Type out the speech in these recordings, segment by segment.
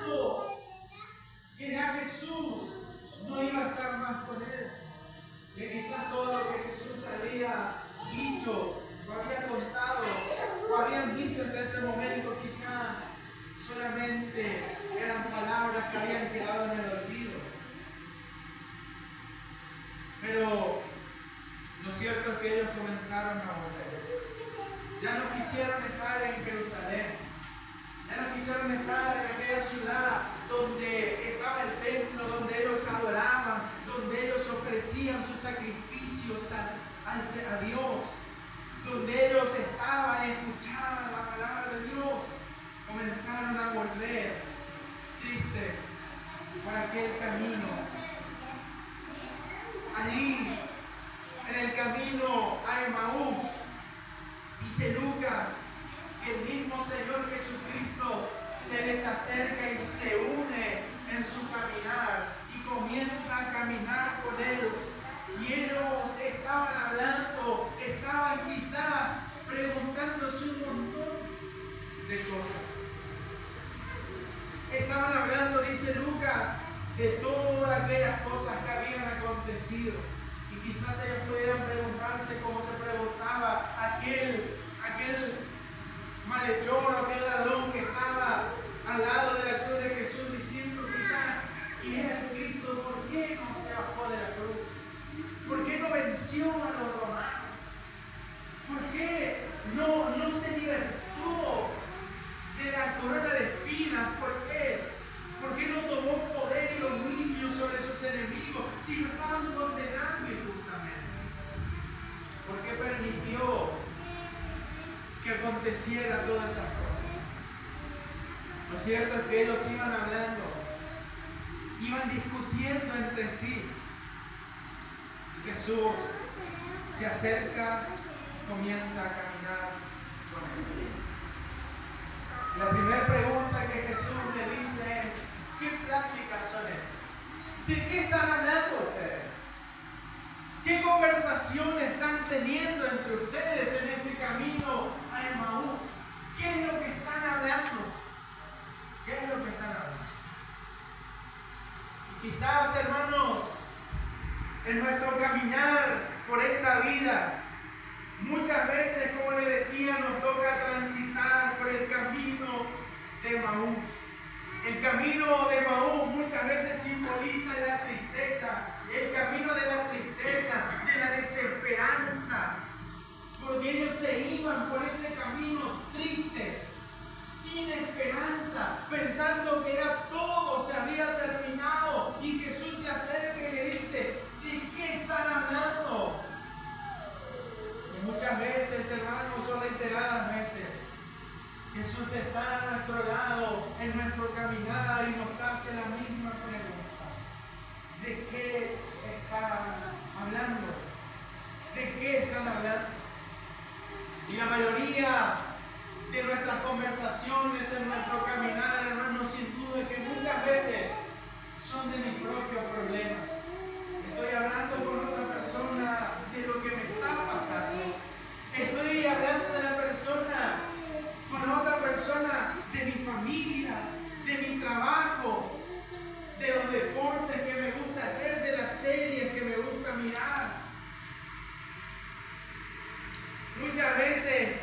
pensando que ya Jesús no iba a estar más con él. Que quizás todo lo que Jesús había dicho, lo había contado, lo habían visto hasta ese momento, quizás solamente eran palabras que habían quedado en el olvido. Pero lo cierto es que ellos comenzaron a volver. Ya no quisieron estar en Jerusalén. Ya no quisieron estar en aquella ciudad donde estaba el templo, donde ellos adoraban, donde ellos ofrecían sus sacrificios a Dios, donde ellos estaban y escuchaban la palabra de Dios. Comenzaron a volver tristes por aquel camino. Allí, en el camino a Emaús, dice Lucas que el mismo Señor Jesucristo se les acerca y se une en su caminar y comienza a caminar con ellos. Y ellos estaban hablando, estaban quizás preguntándose un montón de cosas. Estaban hablando, dice Lucas, de todas aquellas cosas que habían acontecido. Y quizás ellos pudieran preguntarse como se preguntaba aquel malhechor, aquel ladrón que estaba al lado de la cruz de Jesús, diciendo quizás, si es Cristo, ¿por qué no se bajó de la cruz? ¿Por qué no venció a los romanos? ¿Por qué no se libertó de la corona de espinas? ¿Por qué? ¿Por qué no tomó poder y dominio sobre sus enemigos si lo estaban condenando injustamente? ¿Por qué permitió que aconteciera todas esas cosas? Lo cierto es que ellos iban hablando, iban discutiendo entre sí. Y Jesús se acerca, comienza a caminar con ellos. La primera pregunta que Jesús le dice es: ¿qué pláticas son estas? ¿De qué están hablando ustedes? ¿Qué conversación están teniendo entre ustedes en este camino a Emaús? ¿Qué es lo que están hablando? ¿Qué es lo que están hablando? Y quizás, hermanos, en nuestro caminar por esta vida, muchas veces, como le decía, nos toca transitar por el camino de Emaús. El camino de Emaús muchas veces simboliza la tristeza, el camino de la tristeza, de la desesperanza, porque ellos se iban por ese camino tristes, sin esperanza, pensando que ya todo se había terminado, y Jesús se acerca y le dice: ¿de qué están hablando? Y muchas veces, hermanos, o reiteradas veces, Jesús está a nuestro lado en nuestro caminar y nos hace la misma pregunta: ¿de qué están hablando? ¿De qué están hablando? Y la mayoría de nuestras conversaciones en nuestro caminar, hermanos, sin duda que muchas veces son de mis propios problemas. Estoy hablando con otra persona de lo que me está pasando. Estoy hablando de la persona con otra persona de mi familia, de mi trabajo, de los deportes que me gusta hacer, de las series que me gusta mirar. Muchas veces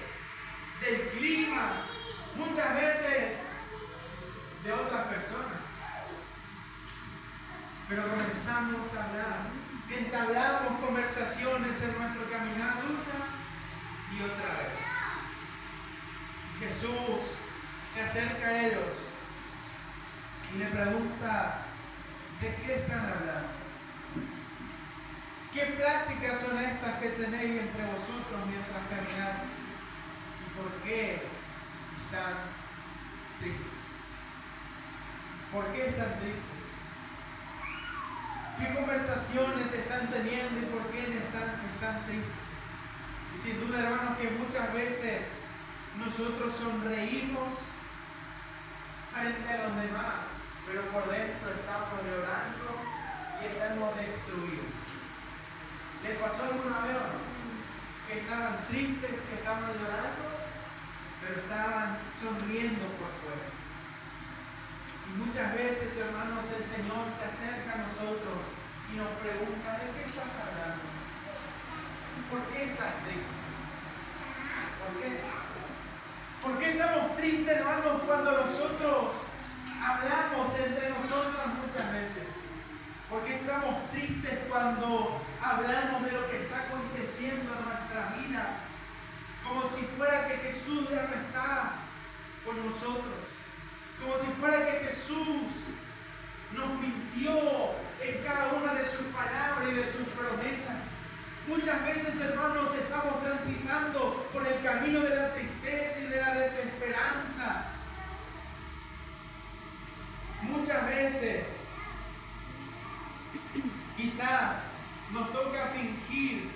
del clima, muchas veces de otras personas. Pero comenzamos a hablar, entablamos conversaciones en nuestro caminar una y otra vez. Jesús se acerca a ellos y le pregunta: ¿de qué están hablando? ¿Qué pláticas son estas que tenéis entre vosotros mientras camináis? ¿Y por qué están tristes? ¿Por qué están tristes? ¿Qué conversaciones están teniendo y por qué están tristes? Y sin duda, hermanos, que muchas veces nosotros sonreímos frente a los demás, pero por dentro estamos llorando y estamos destruidos. ¿Les pasó alguna vez o no? Que estaban tristes, que estaban llorando, pero estaban sonriendo por fuera. Y muchas veces, hermanos, el Señor se acerca a nosotros y nos pregunta, ¿de qué estás hablando? ¿Por qué estás triste? ¿Por qué? ¿Por qué estamos tristes, hermanos, cuando nosotros hablamos entre nosotros muchas veces? ¿Por qué estamos tristes cuando hablamos de lo que está aconteciendo en nuestra vida? Como si fuera que Jesús ya no está con nosotros. Como si fuera que Jesús nos mintió en cada una de sus palabras y de sus promesas. Muchas veces, hermanos, estamos transitando por el camino de la tristeza y de la desesperanza. Muchas veces, quizás nos toca fingir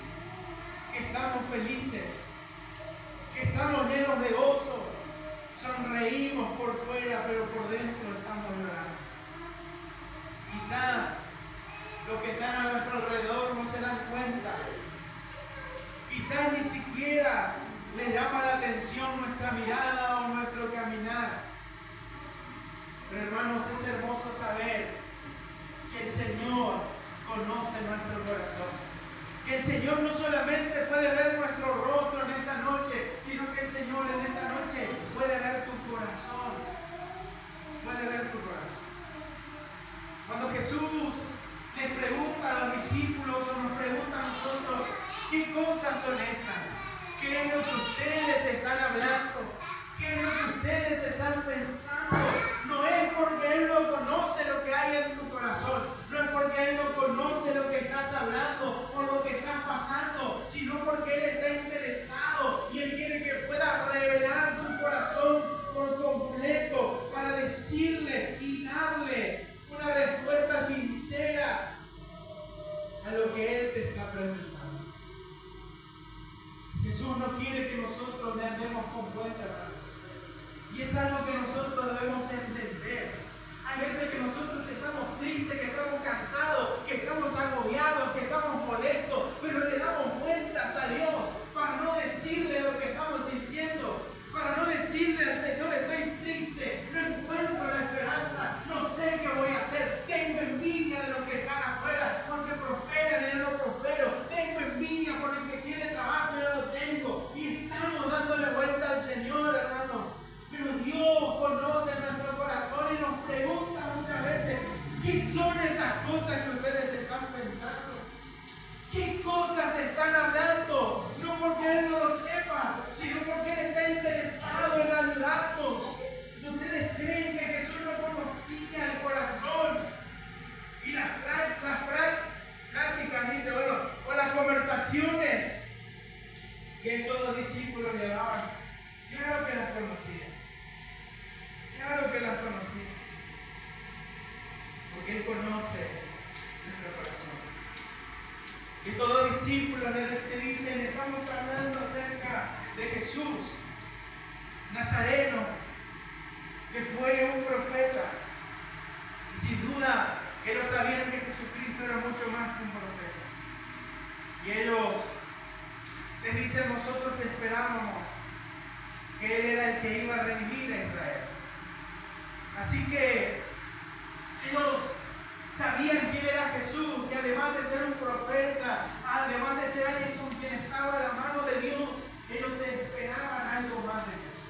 que estamos felices, que estamos llenos de gozo, sonreímos por fuera, pero por dentro estamos llorando. Quizás los que están a nuestro alrededor no se dan cuenta. Quizás ni siquiera les llama la atención nuestra mirada o nuestro caminar. Pero hermanos, es hermoso saber que el Señor conoce nuestro corazón. Que el Señor no solamente puede ver nuestro rostro en esta noche, sino que el Señor en esta noche puede ver tu corazón. Puede ver tu corazón. Cuando Jesús les pregunta a los discípulos o nos pregunta a nosotros, ¿qué cosas son estas? ¿Qué es lo que ustedes están hablando? ¿Qué es lo que ustedes están pensando? No es porque Él no conoce lo que hay en tu corazón, no es porque Él no conoce lo que estás hablando o lo que estás pasando, sino porque Él está interesado y Él quiere que puedas revelar tu corazón por completo para decirle y darle una respuesta sincera a lo que Él te está preguntando. Jesús no quiere que nosotros le andemos con vuelta, hermanos. Y es algo que nosotros debemos entender. Hay veces que nosotros estamos tristes, que estamos cansados, que estamos agobiados, que estamos molestos, pero le damos vueltas a Dios para no decirle lo que estamos sintiendo, para no decirle al Señor, estoy triste, no encuentro la esperanza, no sé qué voy a hacer, tengo envidia de los que están afuera, porque prosperan y yo no prospero, tengo envidia por el que tiene trabajo y yo no lo tengo, y estamos dándole vuelta al Señor, hermanos. Pero Dios conoce nuestro corazón y nos pregunta muchas veces, ¿qué son esas cosas que ustedes están pensando? ¿Qué cosas están hablando? No porque Él no lo sepa, sino porque Él está interesado en ayudarnos. ¿Ustedes creen que Jesús no conocía el corazón? Y las prácticas, dice, o las conversaciones que todos los discípulos llevaban, claro que las conocía. Claro que las conocía. Porque Él conoce nuestro corazón. Y todos los discípulos se dicen, estamos hablando acerca de Jesús, Nazareno, que fue un profeta. Y sin duda, ellos sabían que Jesucristo era mucho más que un profeta. Y ellos les dicen, nosotros esperábamos que Él era el que iba a redimir a Israel. Así que ellos sabían quién era Jesús, que además de ser un profeta, además de ser alguien con quien estaba la mano de Dios, ellos esperaban algo más de Jesús.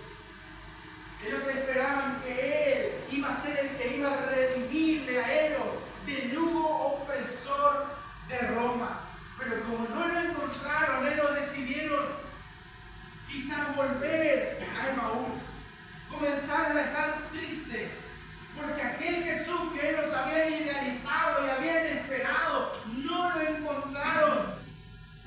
Ellos esperaban que Él iba a ser el que iba a redimirle a ellos del yugo opresor de Roma. Pero como no lo encontraron, ellos decidieron quizás volver a Emaús. Comenzaron a estar tristes, porque aquel Jesús que ellos habían idealizado y habían esperado, no lo encontraron.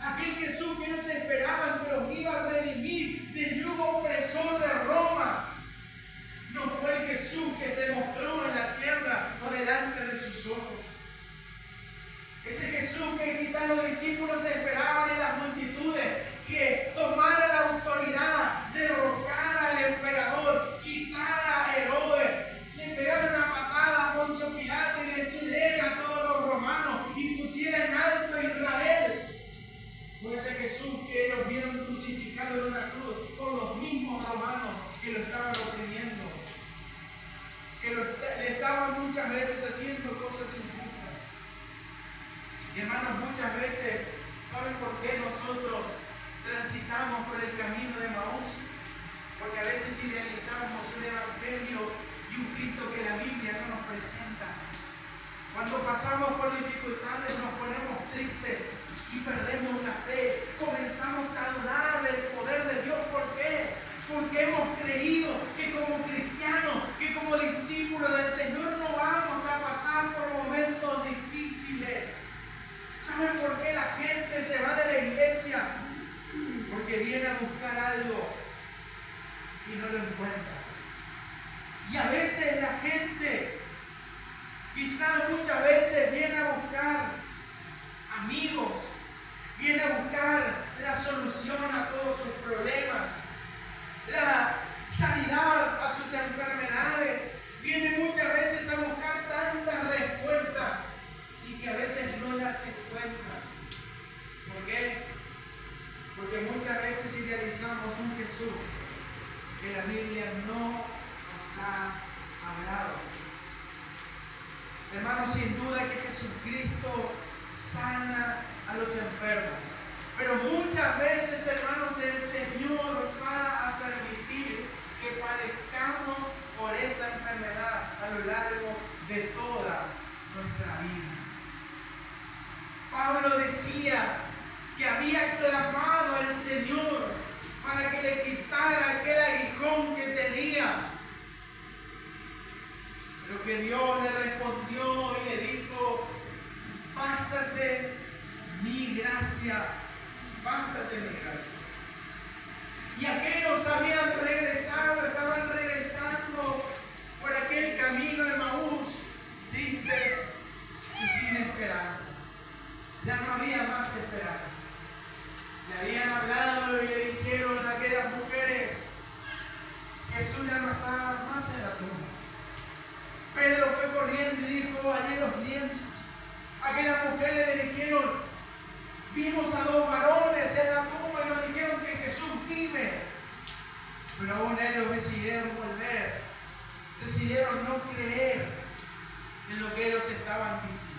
Aquel Jesús que ellos esperaban que los iba a redimir del yugo opresor de Roma, no fue el Jesús que se mostró en la tierra o delante de sus ojos. Ese Jesús que quizás los discípulos esperaban en las multitudes, que tomara la autoridad, derrocara al emperador, quitara a Herodes, le pegara una patada a Poncio Pilato y destruyera a todos los romanos y pusiera en alto a Israel. Fue ese Jesús que ellos vieron crucificado en una cruz por los mismos romanos que lo estaban oprimiendo, que le estaban muchas veces haciendo cosas injustas. Y hermanos, muchas veces, ¿saben por qué nosotros transitamos por el camino de Emaús? Porque a veces idealizamos un evangelio y un Cristo que la Biblia no nos presenta. Cuando pasamos por dificultades nos ponemos tristes y perdemos la fe. Comenzamos a dudar del poder de Dios. ¿Por qué? Porque hemos creído que como cristianos, que como discípulos del Señor no vamos a pasar por momentos difíciles. ¿Saben por qué la gente se va de la iglesia? Porque viene a buscar algo y no lo encuentra. Y a veces la gente, quizás muchas veces, viene a buscar amigos, viene a buscar la solución a todos sus problemas, la sanidad a sus enfermedades, viene muchas veces a buscar tantas respuestas y que a veces no las encuentra. ¿Por qué? Porque muchas veces idealizamos un Jesús que la Biblia no nos ha hablado. Hermanos, sin duda que Jesucristo sana a los enfermos. Pero muchas veces, hermanos, el Señor va a permitir que padezcamos por esa enfermedad a lo largo de toda nuestra vida. Pablo decía que había clamado al Señor para que le quitara aquel aguijón que tenía. Pero que Dios le respondió y le dijo: bástate mi gracia, bástate mi gracia. Y aquellos habían regresado, estaban regresando por aquel camino de Emaús, tristes y sin esperanza. Ya no había más esperanza. Le habían hablado y le dijeron a aquellas mujeres: Jesús ya no está más en la tumba. Pedro fue corriendo y dijo: allí los lienzos. Aquellas mujeres le dijeron: vimos a dos varones en la tumba y nos dijeron que Jesús vive. Pero aún ellos decidieron volver, decidieron no creer en lo que ellos estaban diciendo.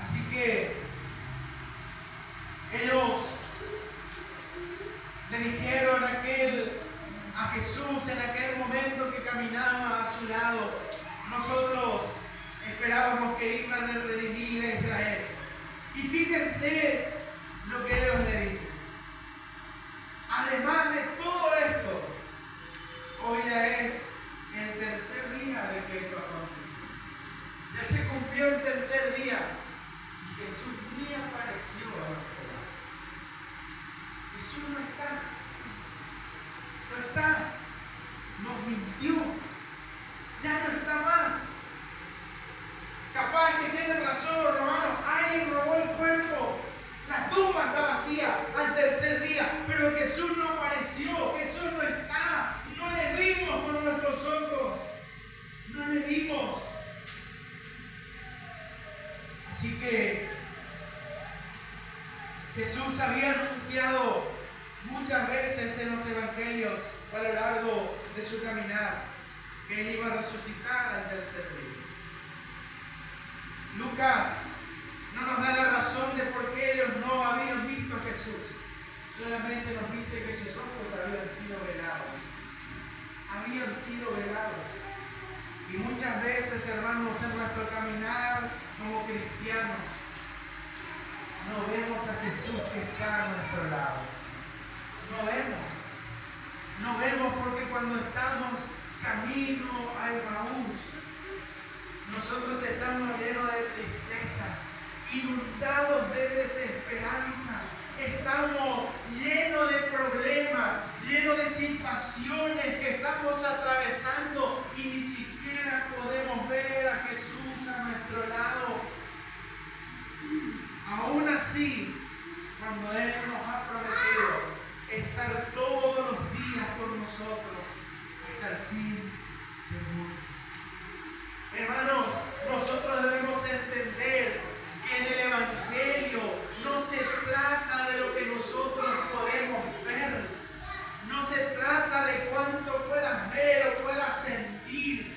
Así que ellos le dijeron a Jesús en aquel momento que caminaba a su lado: nosotros esperábamos que iban a redimir a Israel. Y fíjense lo que ellos le dicen: además de todo esto, hoy ya es el tercer día de que esto aconteció. Ya se cumplió el tercer día y Jesús ni apareció a nuestro lado. Jesús no está. No está. Nos mintió. Ya no está más. Capaz que tienen razón, hermanos. Alguien robó el cuerpo. La tumba está vacía al tercer día. Pero Jesús no apareció. Jesús no está. No le vimos con nuestros ojos. No le vimos. Así que Jesús había anunciado muchas veces en los evangelios a lo largo de su caminar que Él iba a resucitar al tercer día. Lucas no nos da la razón de por qué ellos no habían visto a Jesús. Solamente nos dice que sus ojos habían sido velados. Habían sido velados. Y muchas veces, hermanos, en nuestro caminar como cristianos, no vemos a Jesús que está a nuestro lado. No vemos. No vemos porque cuando estamos camino a Emaús, nosotros estamos llenos de tristeza, inundados de desesperanza, estamos llenos de problemas, llenos de situaciones que estamos atravesando y ni siquiera podemos ver a Jesús a nuestro lado. Aún así, cuando Él nos ha prometido estar todos los días con nosotros hasta el fin del mundo. Hermanos, nosotros debemos entender que en el Evangelio no se trata de lo que nosotros podemos ver, no se trata de cuánto puedas ver o puedas sentir,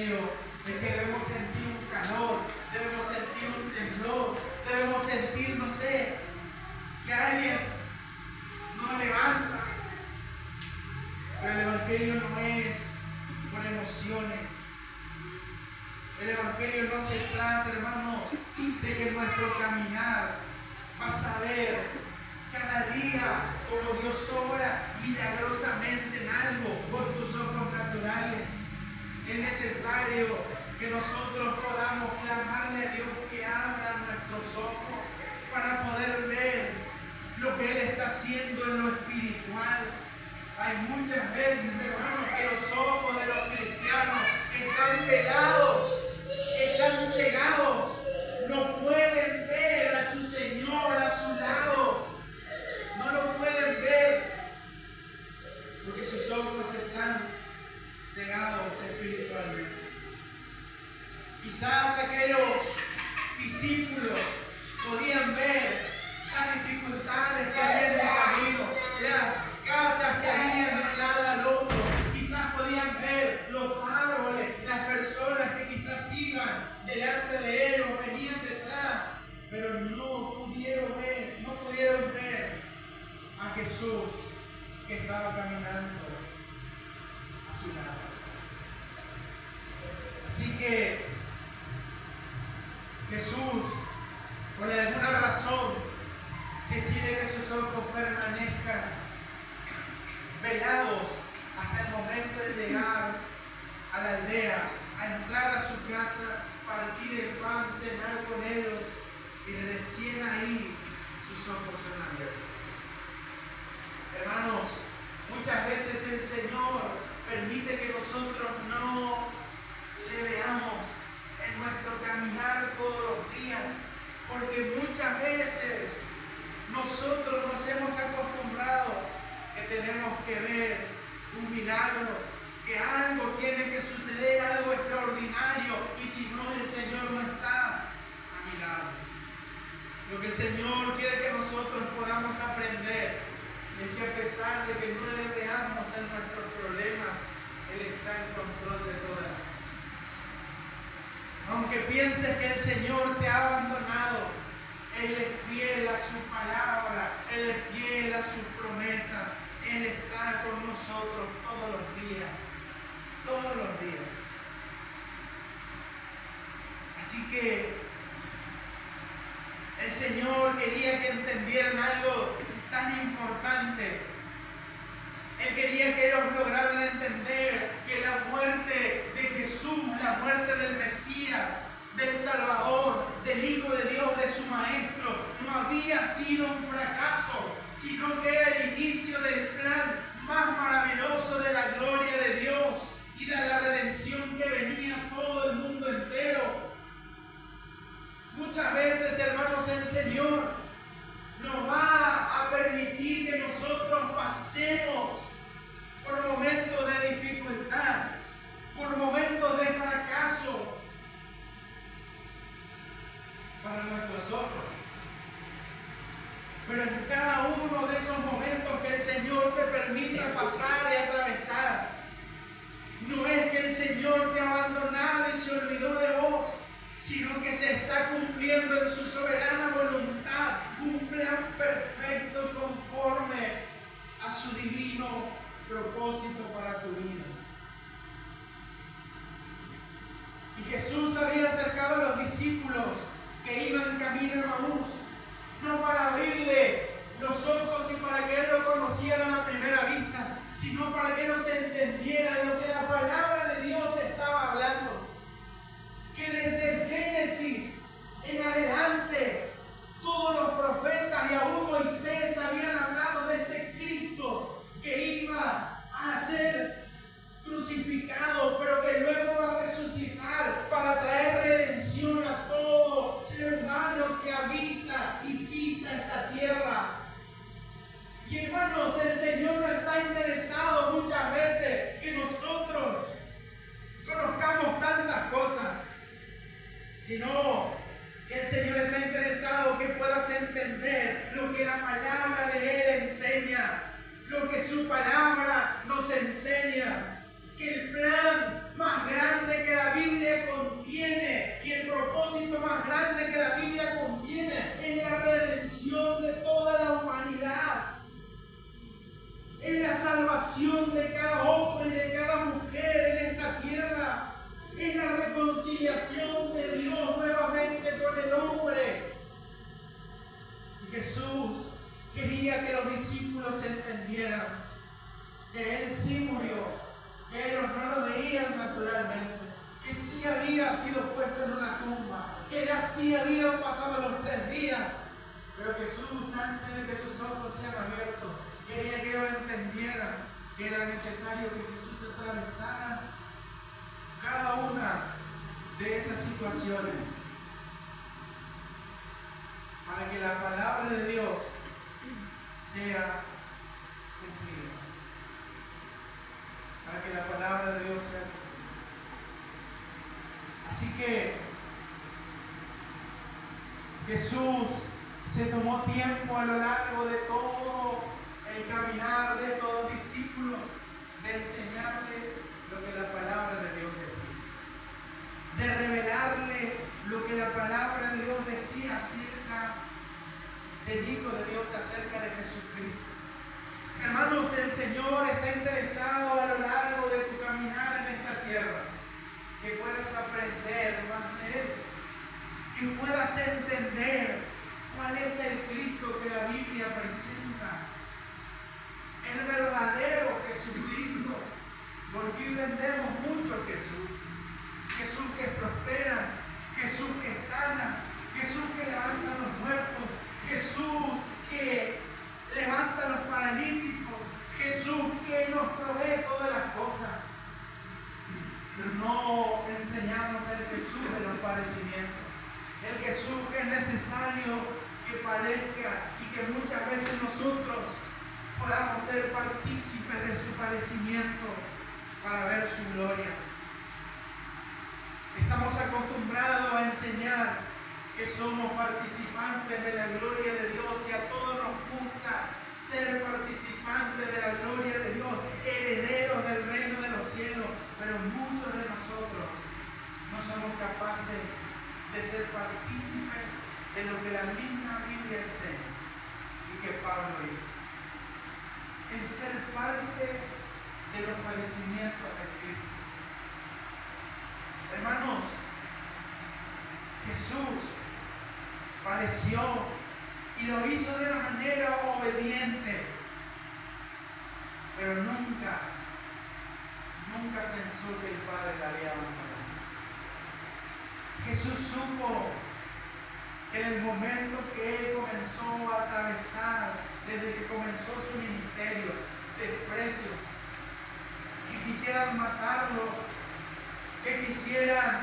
serio es que debemos sentir un calor, debemos sentir un temblor, debemos sentir, no sé, que alguien nos levanta. Pero el Evangelio no es por emociones. El Evangelio no se trata, hermanos, de que nuestro caminar vas a ver cada día como Dios obra milagrosamente en algo por tus ojos naturales. Es necesario que nosotros podamos clamarle a Dios que abra nuestros ojos para poder ver lo que Él está haciendo en lo espiritual. Hay muchas veces, hermanos, que los ojos de los cristianos están pelados, están cegados, no pueden ver a su Señor a su lado, no lo pueden ver porque sus ojos están cegados espiritualmente. Quizás aquellos discípulos podían ver las dificultades que había en el camino, las casas que habían de un lado al otro, quizás podían ver los árboles, las personas que quizás iban delante de él o venían detrás, pero no pudieron ver a Jesús que estaba caminando a su lado. Así que Jesús, por alguna razón, decide que sus ojos permanezcan velados hasta el momento de llegar a la aldea, a entrar a su casa, partir el pan, cenar con ellos, y recién ahí sus ojos son abiertos. Hermanos, muchas veces el Señor permite que nosotros no le veamos en nuestro caminar todos los días, porque muchas veces nosotros nos hemos acostumbrado que tenemos que ver un milagro, que algo tiene que suceder, algo extraordinario, y si no, el Señor no está a mi lado. Lo que el Señor quiere que nosotros podamos aprender es que a pesar de que no le veamos en nuestros problemas, Él está en control de todas las cosas. Aunque pienses que el Señor te ha abandonado, Él es fiel a su palabra, Él es fiel a sus promesas, Él está con nosotros todos los días, todos los días. Así que el Señor quería que entendieran algo tan importante. Él quería que ellos lograran entender que la muerte de Jesús, la muerte del Mesías, del Salvador, del Hijo de Dios, de su Maestro, no había sido un fracaso, sino que era el inicio del plan más maravilloso de la gloria de Dios y de la redención que venía a todo el mundo entero. Muchas veces, hermanos, el Señor nos va a permitir que nosotros pasemos por momentos de dificultad, por momentos de fracaso para nuestros ojos. Pero en cada uno de esos momentos que el Señor te permita pasar y atravesar, no es que el Señor te ha abandonado y se olvidó de vos, sino que se está cumpliendo en su soberana voluntad un plan perfecto conforme a su divino propósito para tu vida. Y Jesús había acercado a los discípulos que iban camino a Emaús, no para abrirle los ojos y para que Él lo conociera a primera vista, sino para que ellos entendieran lo que la palabra de Dios estaba hablando. Que desde el Génesis en adelante todos los profetas y aún Moisés habían hablado de este Cristo que iba a ser crucificado, pero que luego va a resucitar para traer redención a todo ser humano que habita y pisa esta tierra. Y hermanos, el Señor no está interesado muchas veces que nosotros conozcamos tantas cosas, sino que el Señor está interesado que puedas entender lo que la palabra de Él enseña, lo que su palabra nos enseña, que el plan más grande que la Biblia reconciliación de Dios nuevamente con el hombre. Y Jesús quería que los discípulos entendieran que Él sí murió, que ellos no lo veían naturalmente, que sí había sido puesto en una tumba, que él así habían pasado los 3 días. Pero Jesús, antes de que sus ojos sean abiertos, quería que ellos entendieran que era necesario que Jesús atravesara cada una de esas situaciones para que la palabra de Dios sea cumplida. Para que la palabra de Dios sea cumplida. Así que Jesús se tomó tiempo a lo largo de todo el caminar de estos dos discípulos de enseñarle lo que la palabra de Dios decía, de revelarle lo que la palabra de Dios decía acerca del Hijo de Dios, acerca de Jesucristo. Hermanos, el Señor está interesado a lo largo de tu caminar en esta tierra, que puedas aprender más de Él, que puedas entender cuál es el Cristo que la Biblia presenta, el verdadero Jesucristo, porque hoy vendemos mucho Jesús, Jesús que prospera, Jesús que sana, Jesús que levanta a los muertos, Jesús que levanta a los paralíticos, Jesús que nos provee todas las cosas. Pero no enseñamos el Jesús de los padecimientos, el Jesús que es necesario que padezca y que muchas veces nosotros podamos ser partícipes de su padecimiento para ver su gloria. Estamos acostumbrados a enseñar que somos participantes de la gloria de Dios y a todos nos gusta ser participantes de la gloria de Dios, herederos del reino de los cielos, pero muchos de nosotros no somos capaces de ser partícipes de lo que la misma Biblia enseña y que Pablo dijo, en ser parte de los padecimientos de Cristo. Hermanos, Jesús padeció y lo hizo de una manera obediente, pero nunca pensó que el Padre la había abandonado. Jesús supo que en el momento que Él comenzó a atravesar, desde que comenzó su ministerio, desprecio, que quisieran matarlo, que quisieran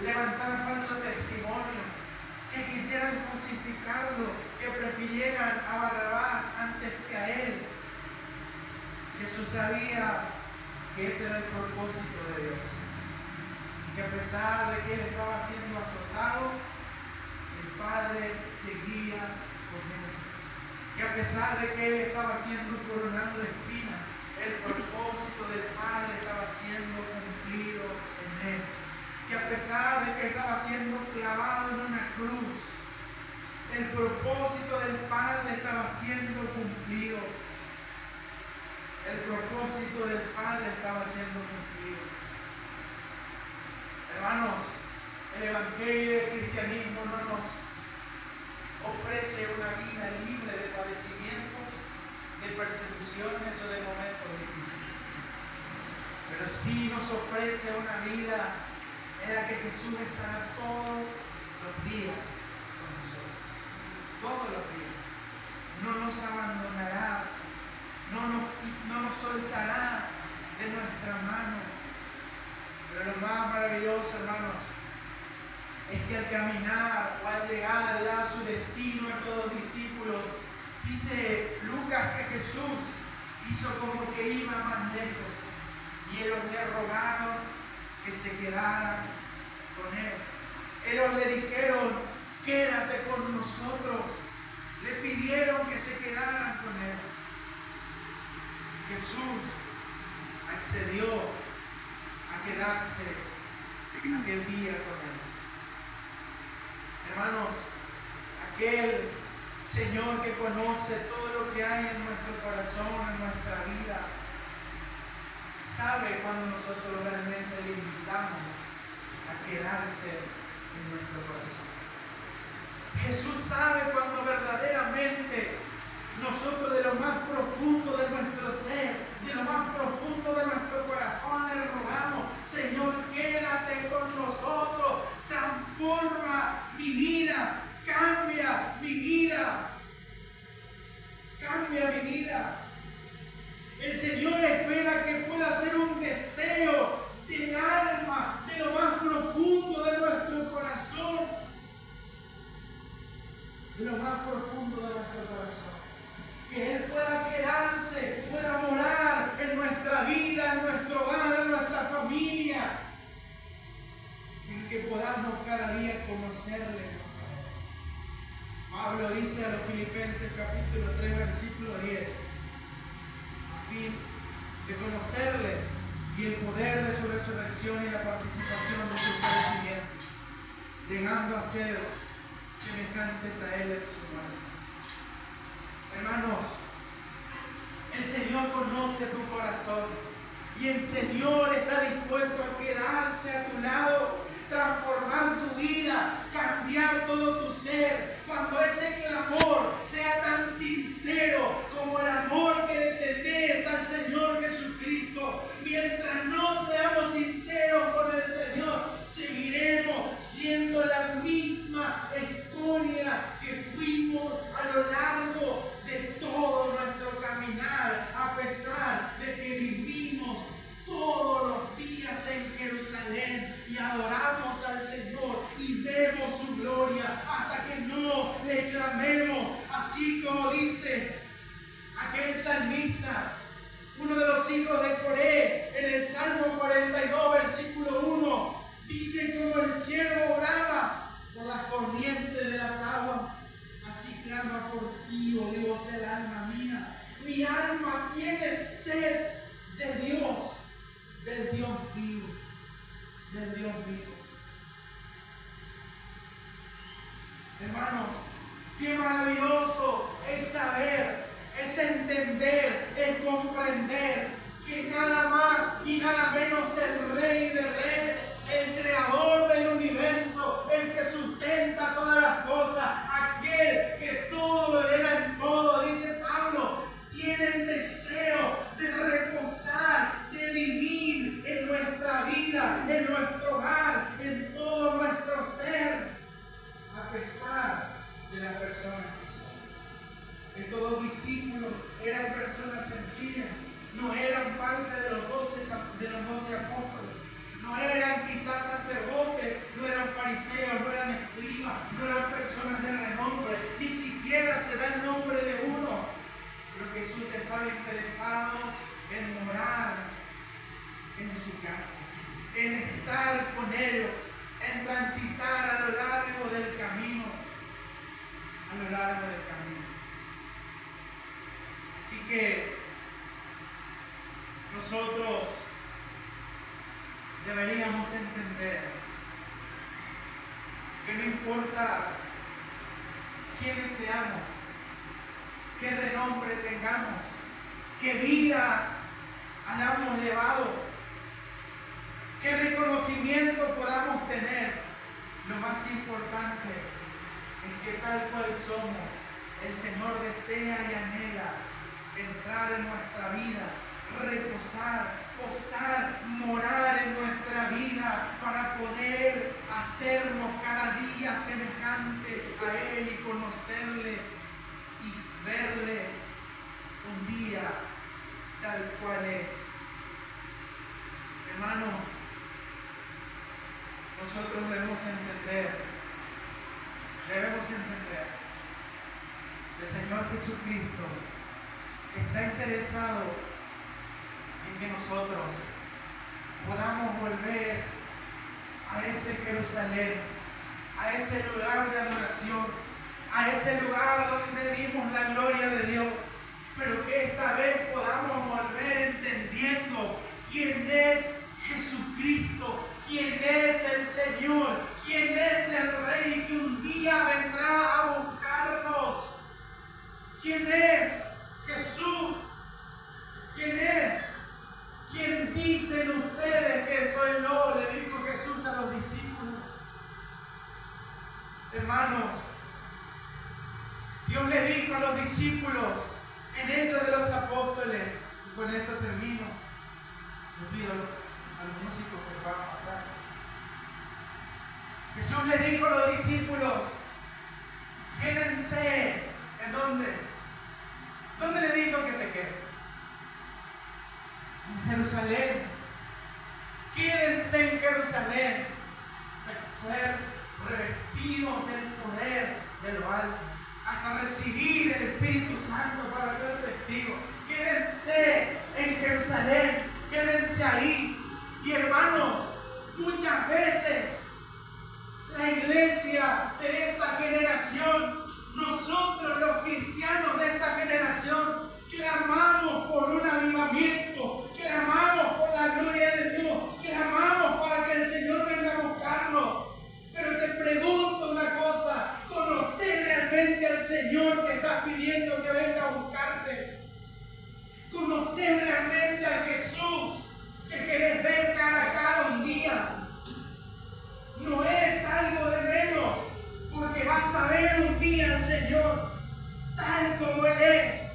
levantar falso testimonio, que quisieran crucificarlo, que prefirieran a Barrabás antes que a Él. Jesús sabía que ese era el propósito de Dios, que a pesar de que Él estaba siendo azotado, el Padre seguía con Él, que a pesar de que Él estaba siendo coronado de espinas, el propósito del Padre estaba siendo cumplido en Él, que a pesar de que estaba siendo clavado en una cruz, el propósito del Padre estaba siendo cumplido. El propósito del Padre estaba siendo cumplido. Hermanos, el Evangelio del cristianismo no nos ofrece una vida libre de padecimientos, de persecuciones o de momentos difíciles, pero sí nos ofrece una vida en la que Jesús estará todos los días con nosotros, todos los días. No nos abandonará, no nos soltará de nuestra mano. Pero lo más maravilloso, hermanos, es que al caminar o al llegar ya a su destino a todos los discípulos, dice Lucas que Jesús hizo como que iba más lejos y ellos le rogaron que se quedaran con Él. Ellos le dijeron, quédate con nosotros. Le pidieron que se quedaran con Él. Jesús accedió a quedarse aquel día con ellos. Hermanos, aquel Señor que conoce todo lo que hay en nuestro corazón, en nuestra vida, sabe cuando nosotros realmente le invitamos hacer en nuestro corazón. Jesús sabe cuando verdaderamente nosotros de lo más profundo de nuestro ser, de lo más profundo de nuestro corazón le rogamos: Señor, quédate con nosotros, transforma mi vida, cambia mi vida, cambia mi vida. El Señor espera que pueda ser un deseo del alma, de lo más profundo de nuestro corazón, de lo más profundo de nuestro corazón. Que Él pueda quedarse, pueda morar en nuestra vida, en nuestro hogar, en nuestra familia. Y que podamos cada día conocerle más. Pablo dice a los Filipenses capítulo 3 versículo 10: a fin de conocerle y el poder de su resurrección y la participación de sus padecimientos, llegando a ser semejantes a Él en su muerte. Hermanos, el Señor conoce tu corazón y el Señor está dispuesto a quedarse a tu lado, transformar tu vida, cambiar todo tu ser. Cuando ese clamor sea tan sincero como el amor que le tenés al Señor Jesucristo, mientras no seamos sinceros con el Señor, seguiremos siendo la misma escoria que fuimos a lo largo de todo nuestro caminar, a pesar de que vivimos todos los días en Jerusalén y adoramos al Señor y vemos su gloria hasta que no le clamemos, así como dice aquel salmista, uno de los hijos de Coré, en el Salmo 42 versículo 1, dice: como el ciervo brama por las corrientes de las aguas, así clama por ti, oh Dios, el alma mía. Mi alma tiene sed de Dios, del Dios vivo, del Dios vivo. Hermanos, qué maravilloso es saber, es entender, es comprender que nada más y nada menos el Rey de Reyes, el Creador del universo, el que sustenta todas las cosas, aquel que todo lo llena en todo, dice Pablo, tiene el deseo de reposar, de vivir en nuestra vida, en nuestro hogar, en todo nuestro ser, a pesar de las personas que somos. Estos dos discípulos eran personas sencillas, no eran parte de los 12 apóstoles, no eran quizás sacerdotes, no eran fariseos, no eran escribas, no eran personas de renombre, ni siquiera se da el nombre de uno. Pero Jesús estaba interesado en morar en su casa, en estar con ellos, en transitar a lo largo del camino, Así que nosotros deberíamos entender que no importa quiénes seamos, qué renombre tengamos, qué vida hayamos llevado, qué reconocimiento podamos tener, lo más importante es que tal cual somos, el Señor desea y anhela entrar en nuestra vida, reposar, posar, morar en nuestra vida para poder hacernos cada día semejantes a Él y conocerle y verle un día tal cual es. Hermanos, nosotros debemos entender que el Señor Jesucristo está interesado en que nosotros podamos volver a ese Jerusalén, a ese lugar de adoración, a ese lugar donde vimos la gloria de Dios, pero que esta vez podamos volver entendiendo quién es Jesucristo, quién es el Señor, quién es el Rey que un día vendrá a buscarnos. ¿Quién es Jesús? ¿Quién es? ¿Quién dicen ustedes que soy yo? Le dijo Jesús a los discípulos. Hermanos, Dios le dijo a los discípulos en Hechos de los Apóstoles, y con esto termino, le pido a los músicos que puedan pasar. Jesús le dijo a los discípulos, quédense. ¿En dónde? ¿Dónde le dijo que se queden? En Jerusalén. Quédense en Jerusalén, hasta ser revestidos del poder de lo alto, hasta recibir el Espíritu Santo para ser testigos. Quédense en Jerusalén, quédense ahí. Y hermanos, muchas veces la iglesia de esta generación, nosotros los cristianos de esta generación, clamamos por un avivamiento, clamamos por la gloria de Dios, clamamos para que el Señor venga a buscarnos. Pero te pregunto una cosa, ¿conocer realmente al Señor que estás pidiendo que venga a buscarte? ¿Conocer realmente al Jesús que querés ver cara a cara un día? No es algo de menos, porque vas a ver un día al Señor tal como Él es.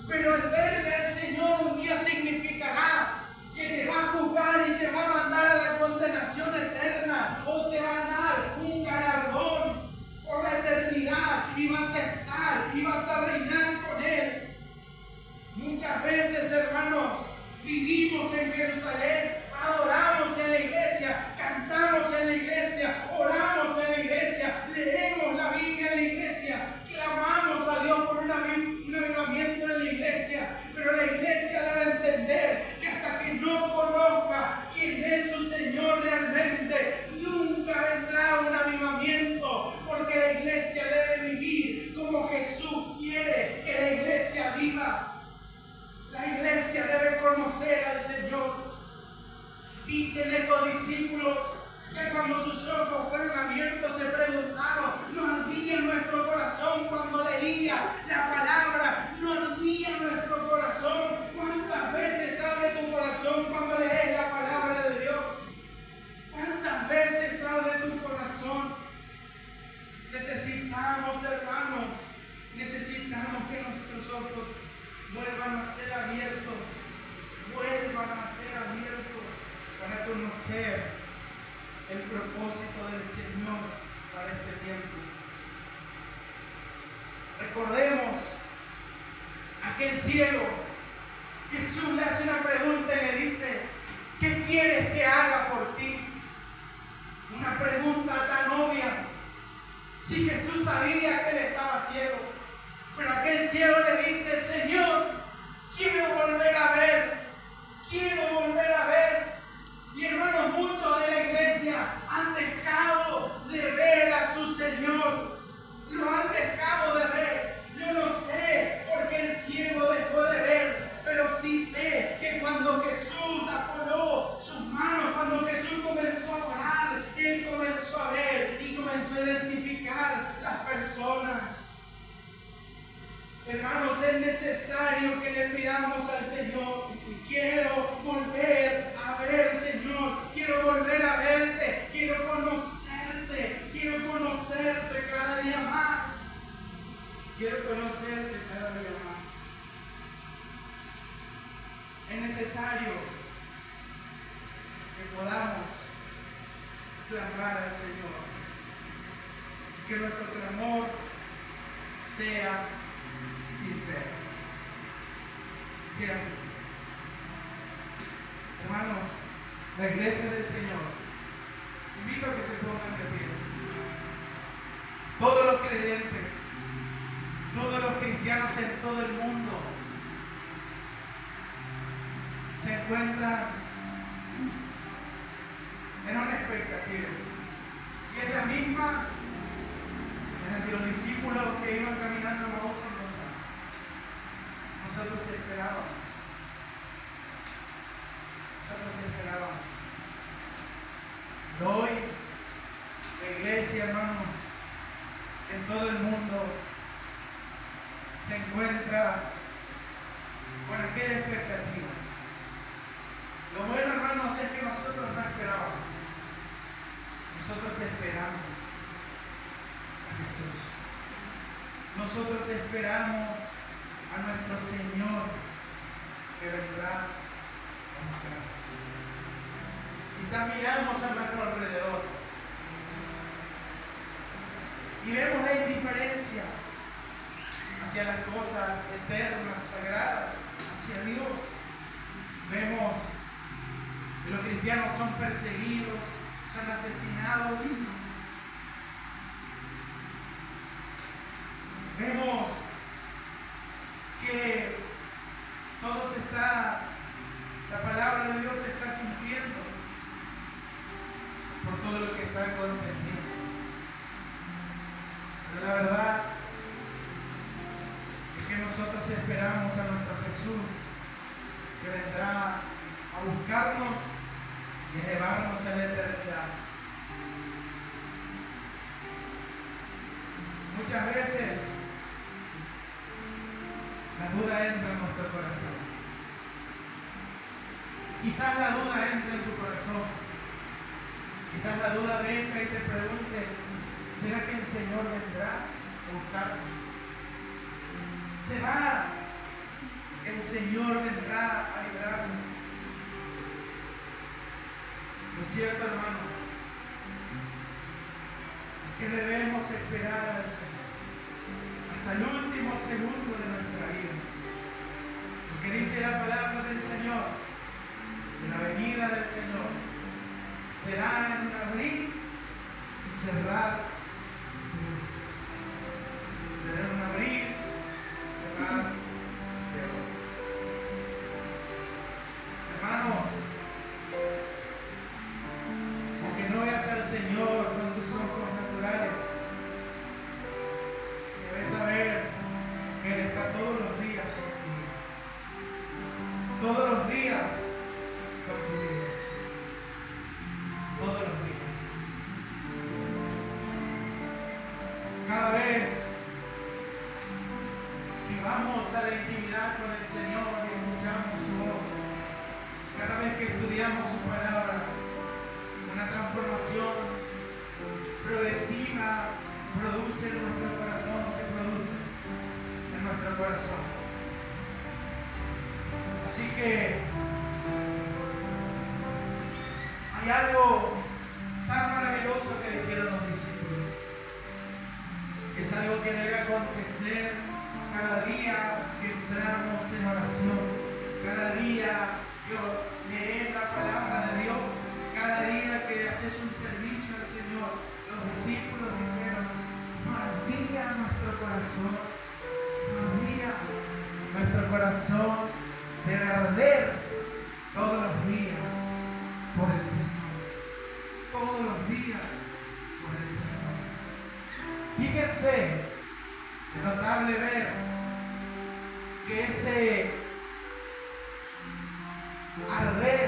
Pero el verle al Señor un día significará que te va a juzgar y te va a mandar a la condenación eterna, o te va a dar un galardón por la eternidad y vas a estar y vas a reinar con Él. Muchas veces, hermanos, vivimos en Jerusalén, adoramos en la iglesia, cantamos en la iglesia, oramos en la iglesia, leemos la Biblia en la iglesia, clamamos a Dios por un avivamiento en la iglesia, pero la iglesia debe entender que hasta que no conozca quién es su Señor realmente, nunca vendrá un avivamiento, porque la iglesia debe vivir como Jesús quiere que la iglesia viva. La iglesia debe conocer al Señor. Dicen estos discípulos que cuando sus ojos fueron abiertos se preguntaron, ¿no ardía nuestro corazón cuando leía la palabra? ¿No ardía nuestro corazón? ¿Cuántas veces arde tu corazón cuando lees la palabra de Dios? ¿Cuántas veces arde tu corazón? Necesitamos, hermanos, necesitamos que nuestros ojos vuelvan a ser abiertos, para conocer el propósito del Señor para este tiempo. Recordemos aquel ciego. Jesús le hace una pregunta y le dice, ¿qué quieres que haga por ti? Una pregunta tan obvia. Si Jesús sabía que él estaba ciego, pero aquel ciego le dice, Señor, quiero volver a ver, quiero volver a ver. Y hermanos, muchos de la iglesia han dejado de ver a su Señor, lo han dejado de ver. Yo no sé por qué el ciego dejó de ver, pero sí sé que cuando Jesús apoyó sus manos, cuando Jesús comenzó a orar, Él comenzó a ver y comenzó a identificar las personas. Hermanos, es necesario que le pidamos al Señor, quiero volver a ver, Señor, quiero volver a verte, quiero conocerte cada día más, quiero conocerte cada día más. Es necesario que podamos clamar al Señor, que nuestro clamor sea sincero. Hermanos, la iglesia del Señor, invito a que se pongan de pie. Todos los creyentes, todos los cristianos en todo el mundo se encuentran en una expectativa. Y es la misma en la que los discípulos que iban caminando a Maús se encontraban. Nosotros esperábamos. Hoy, la iglesia, hermanos, en todo el mundo se encuentra con aquella expectativa. Lo bueno, hermanos, es que nosotros no esperábamos. Nosotros esperamos a Jesús. Nosotros esperamos a nuestro Señor que vendrá a buscar. Quizás miramos a nuestro alrededor y vemos la indiferencia hacia las cosas eternas, sagradas, hacia Dios. Vemos que los cristianos son perseguidos, son asesinados. Vemos que la palabra de Dios se está cumpliendo por todo lo que está aconteciendo. Pero la verdad es que nosotros esperamos a nuestro Jesús, que vendrá a buscarnos y a llevarnos a la eternidad. Muchas veces la duda entra en nuestro corazón. Quizás la duda entre en tu corazón. Quizás la duda venga y te preguntes, ¿será que el Señor vendrá a buscarnos? ¿Será que el Señor vendrá a librarnos? Lo cierto, hermanos, es que debemos esperar al Señor hasta el último segundo de nuestra vida. Porque dice la palabra del Señor, que la venida del Señor será en un abrir y cerrar. Será en un abrir y cerrar de ojos. Hermanos, aunque no veas al Señor con tus ojos naturales, debes saber que Él está todos los días contigo. Todos los días contigo. Todos los días. Cada vez que vamos a la intimidad con el Señor y escuchamos su voz, cada vez que estudiamos su palabra, una transformación progresiva produce en nuestro corazón, se produce en nuestro corazón. Así que hay algo tan maravilloso que dijeron los discípulos, que es algo que debe acontecer cada día que entramos en oración, cada día que lees la palabra de Dios, cada día que haces un servicio al Señor. Los discípulos dijeron, no ardía nuestro corazón, no ardía nuestro corazón, debe arder todos los días por el Señor, todos los días por el Señor. Fíjense, es notable ver que ese arder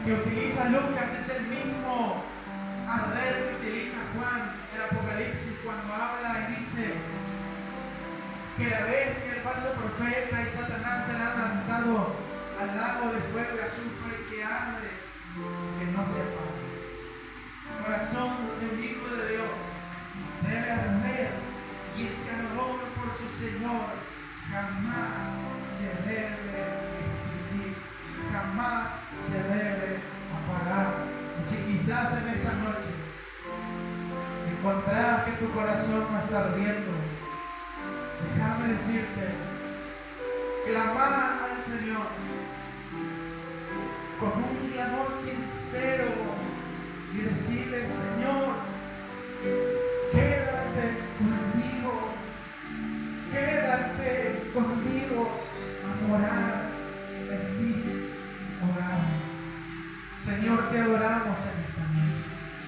que utiliza Lucas es el mismo arder que utiliza Juan en Apocalipsis cuando habla y dice que la vez que el falso profeta y Satanás se han lanzado al lago de fuego y azufre que arde, que no se apague. El corazón del Hijo de Dios debe arder y ese amor por su Señor jamás se debe extinguir, jamás se debe apagar. Y si quizás en esta noche encontrás que tu corazón no está ardiendo, déjame decirte, clamá al Señor con un clamor sincero y decirle, Señor, quédate conmigo a morar en el Espíritu